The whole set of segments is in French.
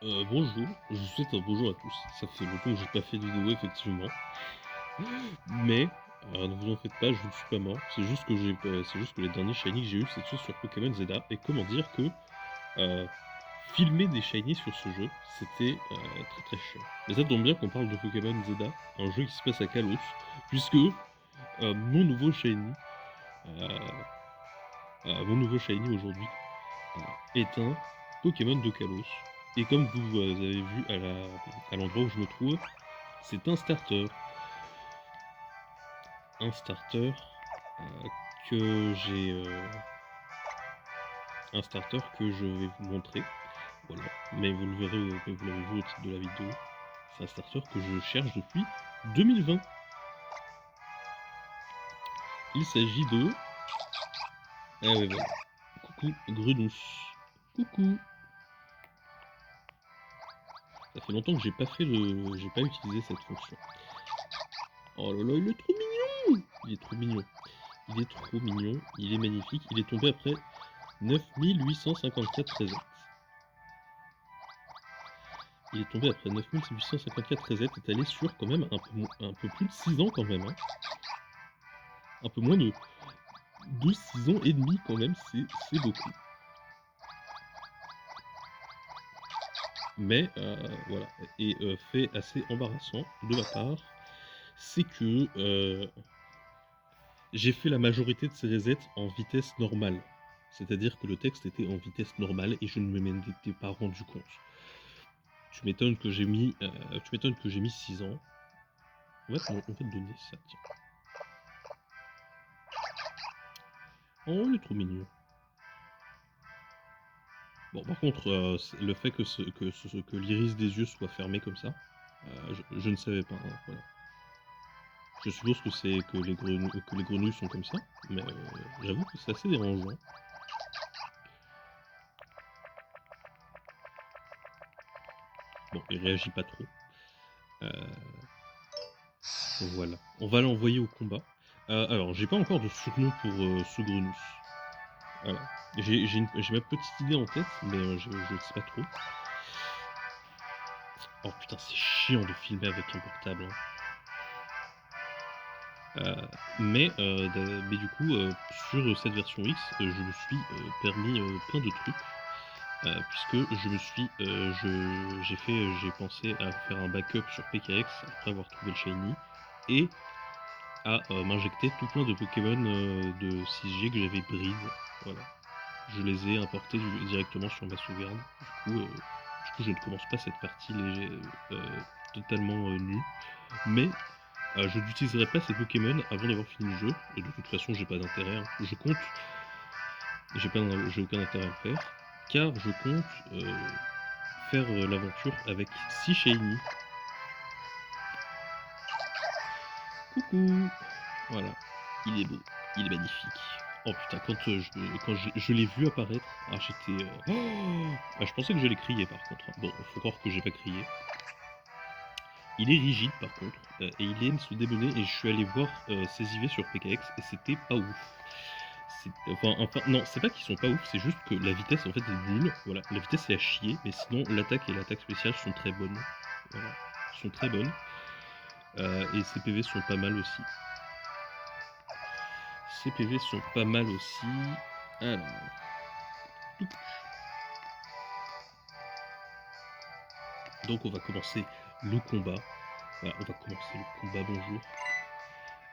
Bonjour, je vous souhaite un bonjour à tous. Ça fait longtemps que j'ai pas fait de vidéo effectivement, mais ne vous en faites pas, je ne suis pas mort. C'est juste que les derniers shiny que j'ai eu, c'est ceux sur Pokémon Zeta et comment dire que, heu, filmer des shiny sur ce jeu, c'était, très, très chiant. Mais ça tombe bien qu'on parle de Pokémon Zeta, un jeu qui se passe à Kalos, puisque, mon nouveau shiny, heu mon nouveau shiny aujourd'hui, est un Pokémon de Kalos et comme vous, avez vu à l'endroit où je me trouve, c'est un starter, heu, que j'ai, un starter que je vais vous montrer, voilà. Mais vous l'avez vu au titre de la vidéo, c'est un starter que je cherche depuis 2020. Il s'agit de ah ouais, voilà, coucou Grenos. Coucou! Ça fait longtemps que j'ai pas utilisé cette fonction. Oh là là, il est trop mignon! Il est trop mignon. Il est trop mignon, il est magnifique, il est tombé après 9854 resets. Il est tombé après 9854 resets, étalé sur quand même un peu plus de 6 ans quand même, hein. Un peu moins de 6 ans et demi quand même, c'est beaucoup. Mais voilà, et fait assez embarrassant de ma part, c'est que, j'ai fait la majorité de ces resets en vitesse normale. C'est-à-dire que le texte était en vitesse normale et je ne m'en étais pas rendu compte. Tu m'étonnes que j'ai mis 6 ans. On va te donner ça, tiens. Oh, il est trop mignon. Bon, par contre, le fait que l'iris des yeux soit fermé comme ça, je ne savais pas, hein, voilà. Je suppose que les grenouilles sont comme ça, mais j'avoue que c'est assez dérangeant. Bon, il réagit pas trop. Heu, voilà. On va l'envoyer au combat. Alors, j'ai pas encore de surnom pour, ce Grenos. Voilà. J'ai ma petite idée en tête, mais je sais pas trop. Oh putain, c'est chiant de filmer avec un portable, hein. Mais du coup, sur cette version X, je me suis, permis, plein de trucs, puisque j'ai pensé à faire un backup sur PKX après avoir trouvé le shiny et à, m'injecter tout plein de Pokémon, de 6G que j'avais breed, voilà. Je les ai importés directement sur ma sauvegarde. Du coup, je ne commence pas cette partie totalement, nue, mais je n'utiliserai pas ces Pokémon avant d'avoir fini le jeu, et de toute façon j'ai pas d'intérêt, hein. J'ai aucun intérêt à le faire, car je compte faire l'aventure avec 6 shiny. Coucou! Voilà, il est beau, il est magnifique. Oh putain, quand je l'ai vu apparaître, ah j'étais... Ah, je pensais que j'allais crier par contre, hein. Bon, faut croire que j'ai pas crié. Il est rigide par contre, et il aime se démener, et je suis allé voir ses IV sur PKX et c'était pas ouf. Enfin, non, c'est pas qu'ils sont pas ouf, c'est juste que la vitesse en fait est nulle. Voilà, la vitesse est à chier, mais sinon l'attaque et l'attaque spéciale sont très bonnes. Voilà, sont très bonnes. Et ses PV sont pas mal aussi. Ses PV sont pas mal aussi. Alors, touc. Donc on va commencer le combat. Voilà, on va commencer le combat, bonjour.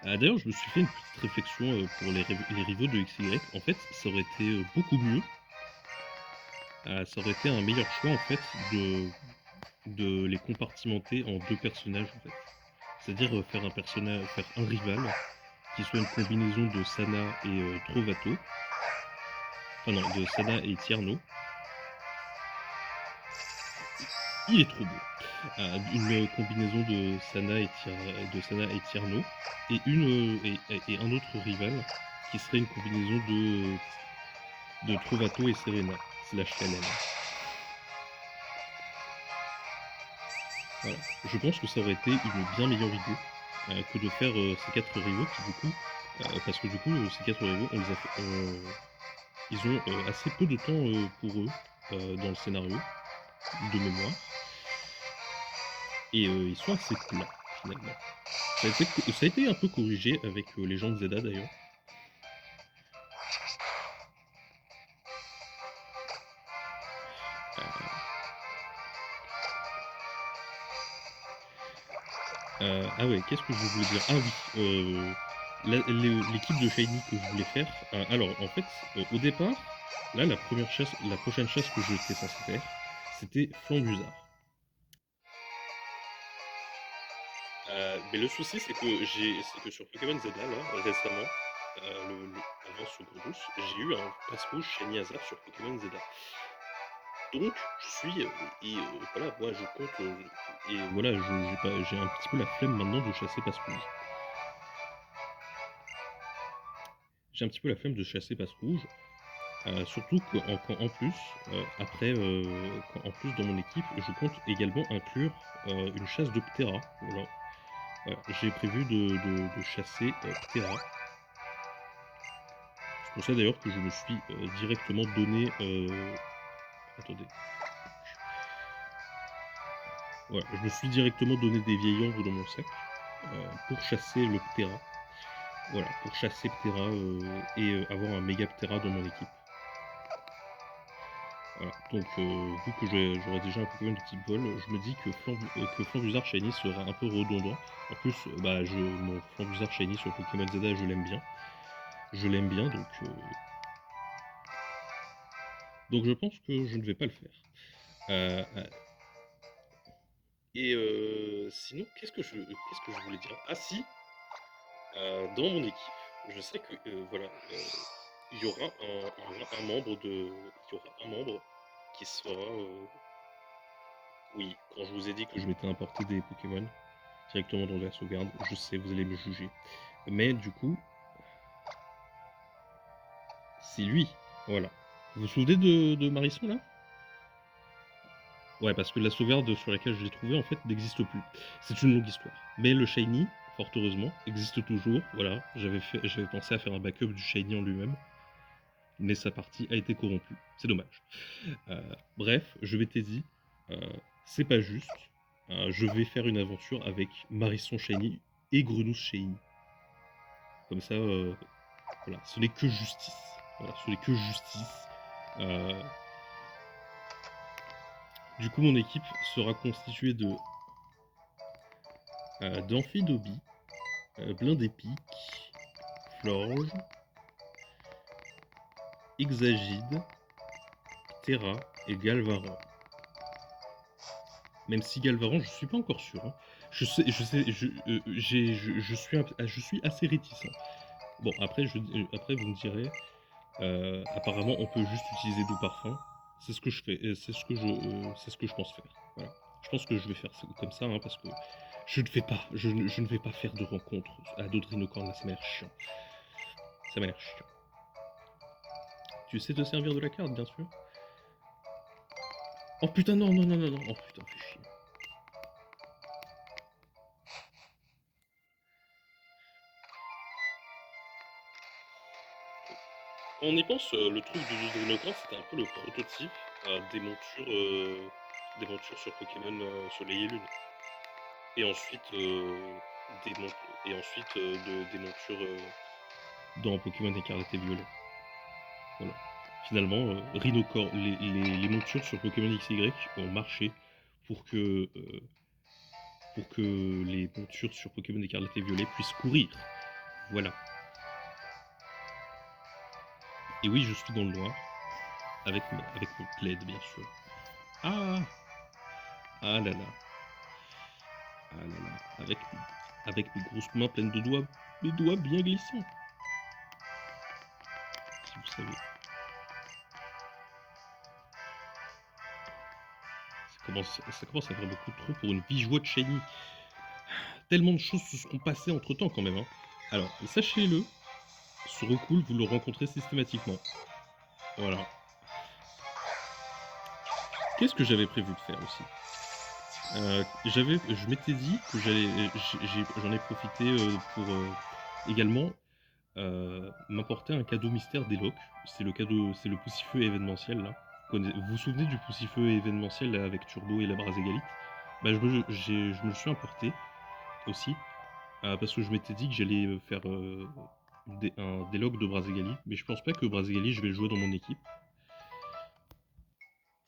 D'ailleurs, je me suis fait une petite réflexion pour les rivaux de XY. En fait, ça aurait été beaucoup mieux. Ça aurait été un meilleur choix en fait de les compartimenter en deux personnages en fait. C'est-à-dire faire un rival qui soit une combinaison de Sana et Trovato. Enfin non, de Sana et Tierno. Il est trop beau. Une combinaison de Sana et Tierno. Et un autre rival qui serait une combinaison de Trovato et Serena, slash Kanen. Voilà. Je pense que ça aurait été une bien meilleure idée que de faire ces quatre rivaux qui du coup, parce que du coup ces quatre rivaux, ils ont assez peu de temps pour eux dans le scénario. de mémoire. Et ils sont assez plats, finalement. Ça a été un peu corrigé avec les gens de Zelda d'ailleurs. Ah ouais, qu'est-ce que je voulais dire? Ah oui, l'équipe de Shiny que je voulais faire. Alors, en fait, au départ, là, la prochaine chasse que j'étais censé faire, c'était Flambusard. Mais le souci, c'est que sur Pokémon Zelda, là, récemment, avant Secret Douce, j'ai eu un passe-rouge Shiny Hazard sur Pokémon Zelda. Donc, je suis, voilà, moi je compte, et voilà, j'ai un petit peu la flemme maintenant de chasser passe-rouge. J'ai un petit peu la flemme de chasser passe-rouge. Surtout qu'en plus, après, en plus dans mon équipe, je compte également inclure une chasse de Ptera. Voilà. J'ai prévu de chasser Ptera. C'est pour ça d'ailleurs que je me suis directement donné. Attendez. Voilà, je me suis directement donné des vieilles ombres dans mon sac pour chasser le Ptera. Voilà, pour chasser Ptera et avoir un méga Ptera dans mon équipe. Voilà, donc vu que j'aurai déjà un Pokémon de type vol, je me dis que Flambusard Shiny sera un peu redondant. En plus, bah, mon Flambusard Shiny sur Pokémon Zelda, je l'aime bien. Je l'aime bien, donc je pense que je ne vais pas le faire. Et sinon, qu'est-ce que je voulais dire? Ah si, dans mon équipe, je sais que voilà, il y aura un membre qui sera oui, quand je vous ai dit que je m'étais importé des Pokémon directement dans la sauvegarde, je sais, vous allez me juger. Mais du coup, c'est lui. Voilà. Vous vous souvenez de Marisson là? Ouais, parce que la sauvegarde sur laquelle je l'ai trouvé en fait n'existe plus. C'est une longue histoire. Mais le Shiny, fort heureusement, existe toujours. Voilà, j'avais pensé à faire un backup du Shiny en lui-même, mais sa partie a été corrompue. C'est dommage. Bref, je m'étais dit, euh, c'est pas juste. Je vais faire une aventure avec Marisson Shiny et Grenousse Shiny. Comme ça, voilà, ce n'est que justice. Voilà, ce n'est que justice. Du coup, mon équipe sera constituée d'Amphidobi, Blindépic, Florge, Exagide, Terra et Galvaran. Même si Galvaran, je suis pas encore sûr. Hein. Je suis assez réticent. Bon, après, après vous me direz, apparemment, on peut juste utiliser Doux Parfum. C'est ce que je fais, c'est ce que je pense faire. Voilà. Je pense que je vais faire comme ça, hein, parce que je ne vais pas faire de rencontres à d'autres rhinocornes, là, ça m'a l'air chiant. Ça m'a l'air chiant. Tu sais te servir de la carte, bien sûr. Oh putain, non, non, non, non, non. Oh putain, fais chier. Quand on y pense, le truc du Rhinocorn, c'était un peu le prototype des montures sur Pokémon Soleil et Lune. Et ensuite, des montures dans Pokémon Écarlate et Violet. Voilà. Finalement, les montures sur Pokémon XY ont marché pour que les montures sur Pokémon Écarlate et Violet puissent courir. Voilà. Et oui, je suis dans le noir, avec mon plaid, bien sûr. Ah Ah là là. Ah là là. Avec mes grosses mains pleines de doigts, mes doigts bien glissants. Si vous savez. Ça commence à faire beaucoup trop pour une vigeoie de Shiny. Tellement de choses se seront passées entre temps quand même. Hein. Alors, sachez-le, ce recoul, vous le rencontrez systématiquement. Voilà. Qu'est-ce que j'avais prévu de faire aussi je m'étais dit que j'en ai profité pour également m'apporter un cadeau mystère d'Eloque. C'est le Poussifeu événementiel là. Vous vous souvenez du Poussifeu événementiel là, avec Turbo et la Braségalite? Bah, je me le suis importé aussi, parce que je m'étais dit que j'allais faire un délog de Braségali, mais je pense pas que Braségali je vais le jouer dans mon équipe.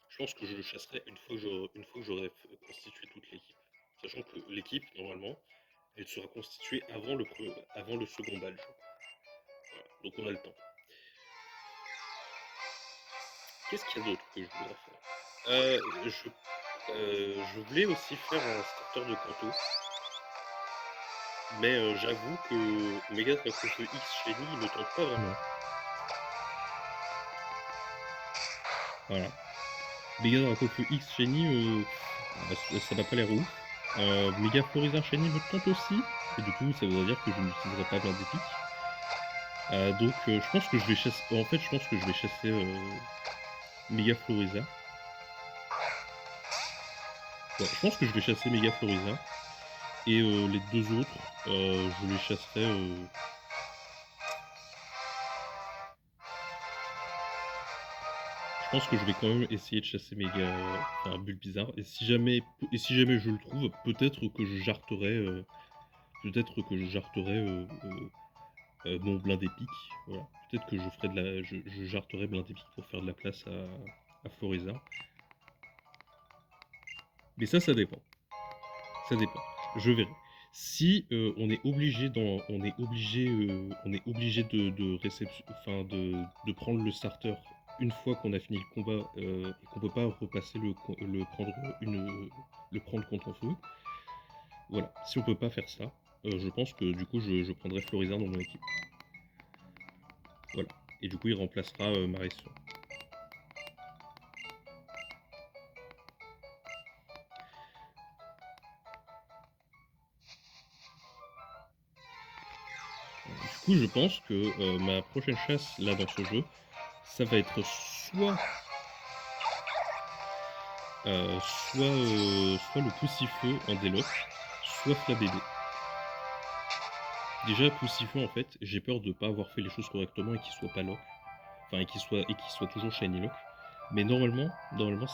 Je pense que je le chasserai une fois que j'aurai constitué toute l'équipe. Sachant que l'équipe, normalement, elle sera constituée avant le second badge. Voilà, donc on a le temps. Qu'est-ce qu'il y a d'autre que je voudrais faire je voulais aussi faire un starter de Kanto, mais j'avoue que Mega Dracofeu X Shiny il me tente pas vraiment. Voilà. Mega Dracofeu X Shiny, ça n'a pas l'air ouf. Mega Florizard Shiny me tente aussi, et du coup ça voudrait dire que je n'utiliserai pas plein d'épiques. Donc je pense que je vais chasser. En fait, je pense que je vais chasser Mega Floriza. Ouais, je pense que je vais chasser Mega Floriza. Et les deux autres, je les chasserai. Je pense que je vais quand même essayer de chasser Mega. Enfin, Bulbizarre. Et si jamais je le trouve, peut-être que je jarterai. Mon blindé pique. Voilà. Peut-être que je ferai je jarterai blindé pique pour faire de la place à Floriza. Mais ça dépend. Ça dépend. Je verrai. Si on est obligé de prendre le starter une fois qu'on a fini le combat et qu'on peut pas repasser le prendre contre en feu. Voilà. Si on peut pas faire ça, je pense que du coup je prendrai Florizard dans mon équipe. Voilà. Et du coup il remplacera Marisson. Du coup je pense que ma prochaine chasse là dans ce jeu, ça va être soit soit le Poussifeu en déloc, soit Flabébé. Déjà Poussifeu en fait, j'ai peur de pas avoir fait les choses correctement et qu'il soit pas lock. Enfin et qu'il soit toujours shiny lock. Mais normalement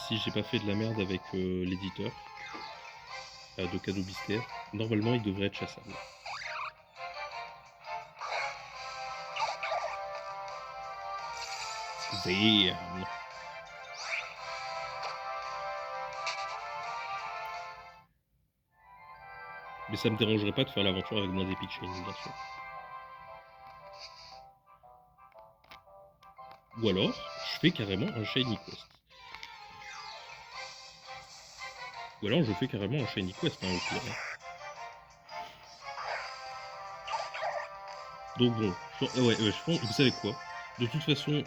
si j'ai pas fait de la merde avec l'éditeur de Cadeau Biscaire, normalement il devrait être chassable. Damn. Mais ça me dérangerait pas de faire l'aventure avec moins d'Epic Shiny, bien sûr. Ou alors, je fais carrément un Shiny Quest. Ou alors je fais carrément un Shiny Quest, hein, au pire. Donc bon, ouais, je pense, vous savez quoi? De toute façon,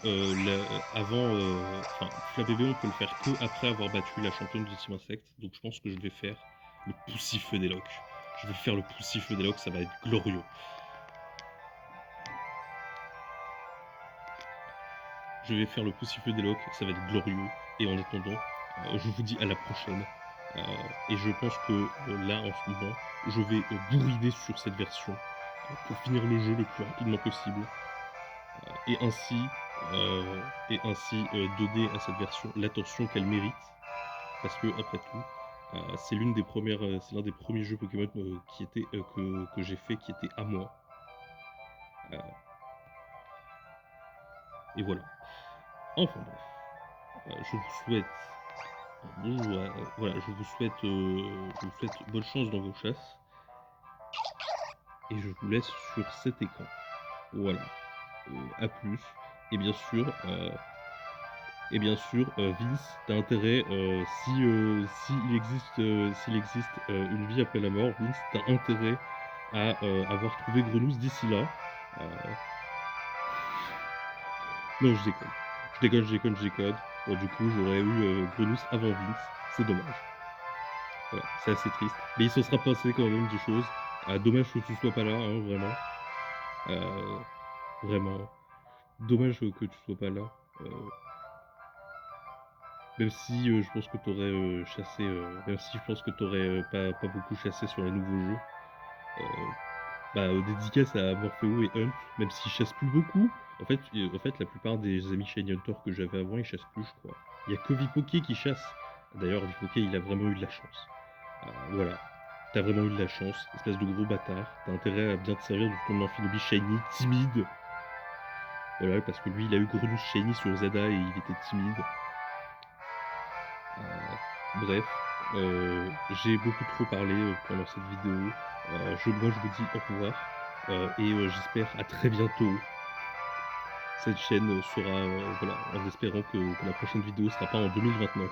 Flabébé, on peut le faire que après avoir battu la championne du Team Insect. Donc je pense que je vais faire le Poussifeu des Locks. Je vais faire le Poussifeu des Locks, ça va être glorieux. Je vais faire le Poussifeu des Locks, ça va être glorieux. Et en attendant, je vous dis à la prochaine. Et je pense que là, en ce moment, je vais bourriner sur cette version pour finir le jeu le plus rapidement possible. Et ainsi donner à cette version l'attention qu'elle mérite, parce que après tout c'est l'un des premiers jeux Pokémon que j'ai fait qui était à moi, et voilà. Enfin bref, je vous souhaite je vous souhaite bonne chance dans vos chasses, et je vous laisse sur cet écran. Voilà, à plus, et bien sûr Vince, t'as intérêt, s'il existe une vie après la mort, Vince, t'as intérêt à avoir trouvé Grenousse d'ici là. Non, je déconne. Bon, du coup, j'aurais eu Grenousse avant Vince. C'est dommage. Voilà, c'est assez triste. Mais il s'en sera passé quand même des choses. Dommage que tu sois pas là, hein, vraiment. Vraiment. Dommage que tu sois pas là. Même si je pense que t'aurais chassé, même si je pense que t'aurais pas beaucoup chassé sur les nouveaux jeux. Dédicace à Morpheo et Hunt, même s'ils chassent plus beaucoup. En fait, la plupart des amis Shiny Hunter que j'avais avant, ils chassent plus, je crois. Il y a que Vipoké qui chasse. D'ailleurs, Vipoké, il a vraiment eu de la chance. Voilà. T'as vraiment eu de la chance, espèce de gros bâtard. T'as intérêt à bien te servir de ton Amphinobi Shiny timide. Voilà, parce que lui, il a eu Greninja Shiny sur Zada et il était timide. Bref, j'ai beaucoup trop parlé pendant cette vidéo. Moi, je vous dis au revoir. Et j'espère à très bientôt. Cette chaîne sera, voilà, en espérant que la prochaine vidéo sera pas en 2029.